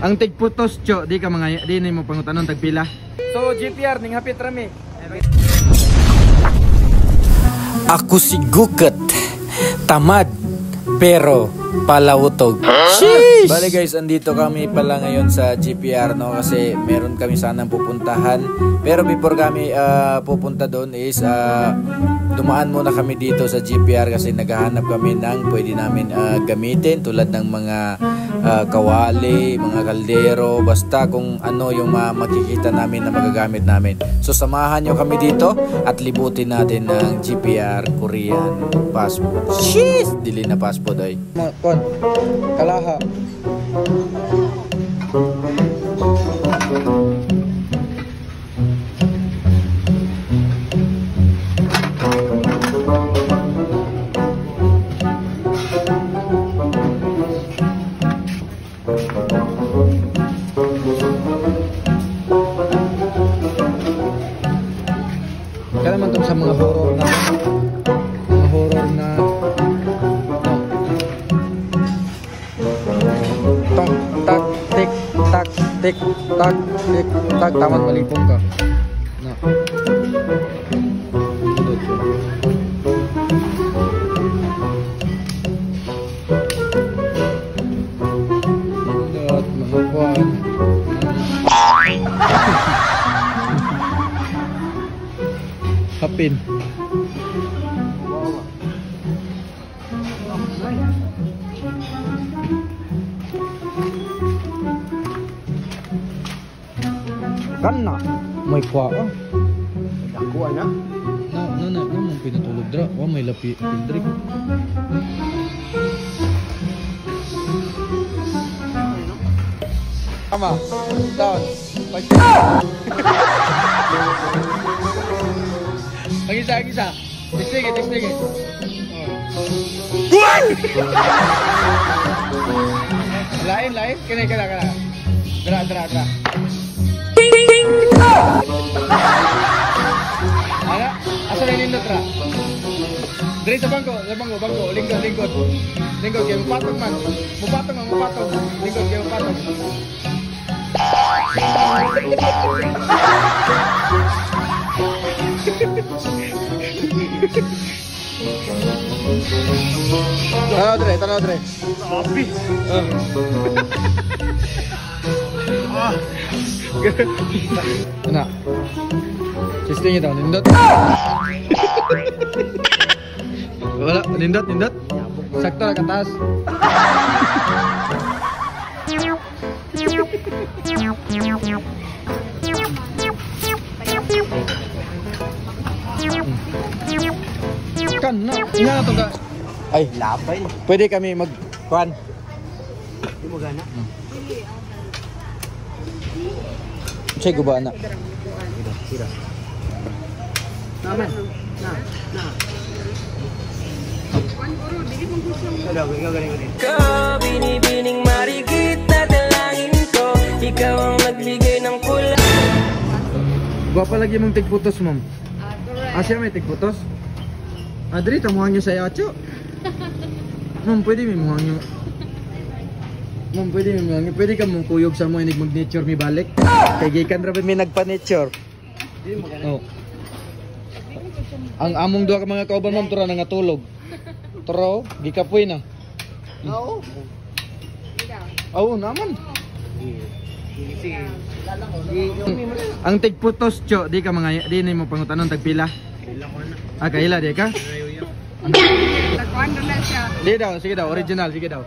Ang tigputos cho, di ka mga di mo pangutanon tagpila. So GPR ning hapit rami. Ako si Gukat, tamad pero palawutog. Sheesh! Bale guys, andito kami pala ngayon sa GPR, no, kasi meron kami sanang pupuntahan. Pero before kami pupunta doon is dumaan muna kami dito sa GPR kasi naghahanap kami ng pwede namin gamitin tulad ng mga kawali, mga kaldero, basta kung ano yung makikita namin na magagamit namin. So samahan nyo kami dito at libutin natin ng GPR Korean passport. Sheesh! Dili na passport ay. Kon, kalaha. Kaya naman sa mga horror na tong tak tik tak tik tak tik tak taman malipong ka na hapin. Kan na may kuha ka. Nakuha na. Na mong pinatulog dra. Wa may lapi pindrik. Tama. Down. Isa. Tistige. Lain. Kena. Dra. Ana, asa na nindot ra? Diri sa bangko, lingkod. Lingkod kay mupatog man. Mupatog. Lingkod kay mupatog. Tanaw dre. Sabi. Ana. Sistingnya daw nindot. Wala, nindot. Sakto ra katas. Kan na, ina to ka. Ay, Labay. pwede kami magkuan. Di mo gana. Check ko ba na? Sira. Naman. Na. Hello, ikaw galing. Binibining marikit na dalangin ko. Ikaw ang nagbigay ng kulay. Gwapa lagi mong tigputos, ma'am. Siya may tigputos? Adri, tamuhan nyo sa yacho. Ma'am, pwede may muhang nyo. Ma'am, pwede ka mong kuyog sa mo inig mag-nature mi balik. Kay gikan ra mi nagpa-nature. Oh. Ang among duha ka mga kauban, ma'am, tura na nga tulog. Turo, gikapoy na. Oo. Oo, naman. Ang tigputos cho, di ka mga di mo pangutanon tagpila. Kaila di ka? Nagkuhan na siya. Di daw, sige daw, original, sige daw.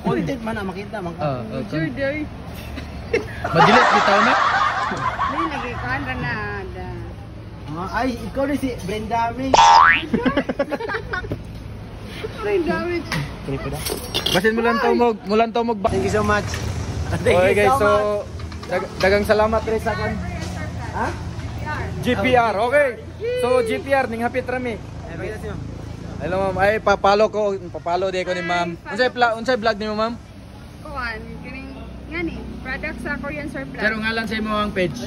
Content man na makita man ka. Sure, day. Madilit bitaw na. Hindi, nagkuhan na. Ay, ikaw rin si Brenda May. Ay, damit. Basin mulan to mo. Thank you so much. Okay guys, so dagang salamat rin sa kan. Ha? GPR, okay. So GPR ning hapit rami. Hello ma'am, ay papalo di ko ni ma'am. Unsay vlog nimo ma'am? Kuhan, kining ngani, product sa Korean Surplus. Pero ngalan sa imo ang page.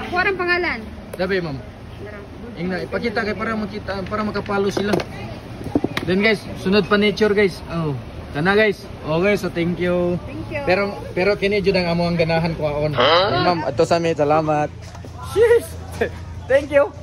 Ako ang pangalan. Sabi ma'am. Ingna ipakita kay para makita para makapalo sila. Then guys, sunod pa nature guys. Oh. Kana guys. Okay, so thank you. Thank you. Pero kini jud ang amo ang ganahan ko aon. Ma'am, ato sa mi salamat. Cheers. Thank you.